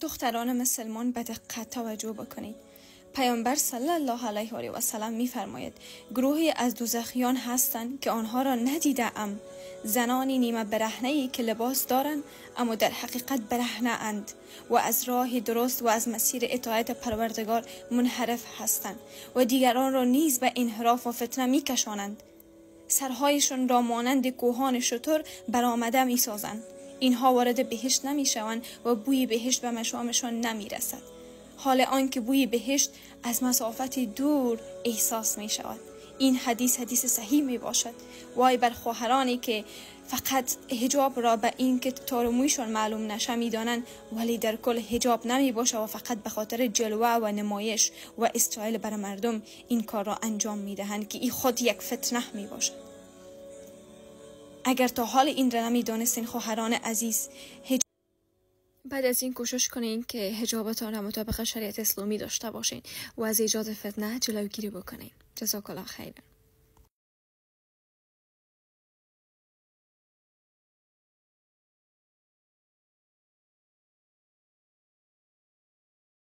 دختران مسلمان به دقت توجه بکنید. پیامبر صلی الله علیه و آله و سلم می‌فرماید گروهی از دوزخیان هستند که آنها را ندیده‌ام، زنانی نیمه برهنه‌ای که لباس دارند اما در حقیقت برهنه اند و از راه درست و از مسیر اطاعت پروردگار منحرف هستند و دیگران را نیز به انحراف و فتنه می‌کشانند. سرهایشان را مانند کوهان شتر برآمده می‌سازند. اینها وارد بهشت نمی‌شوند و بوی بهشت به مشامشان نمی‌رسد، حال آنکه بوی بهشت از مسافت دور احساس می شود. این حدیث صحیح می باشد. وای بر خواهرانی که فقط حجاب را به این که تار مویشان معلوم نشه می دانند ولی در کل حجاب نمی باشه و فقط به خاطر جلوه و نمایش و استایل بر مردم این کار را انجام می دهند که این خود یک فتنه می باشد. اگر تا حال این را نمی دانستین خواهران عزیز، بعد از این کوشش کنین که حجابتان را مطابق شریعت اسلامی داشته باشین و از ایجاد فتنه جلوگیری بکنین. جزاک الله خیرا.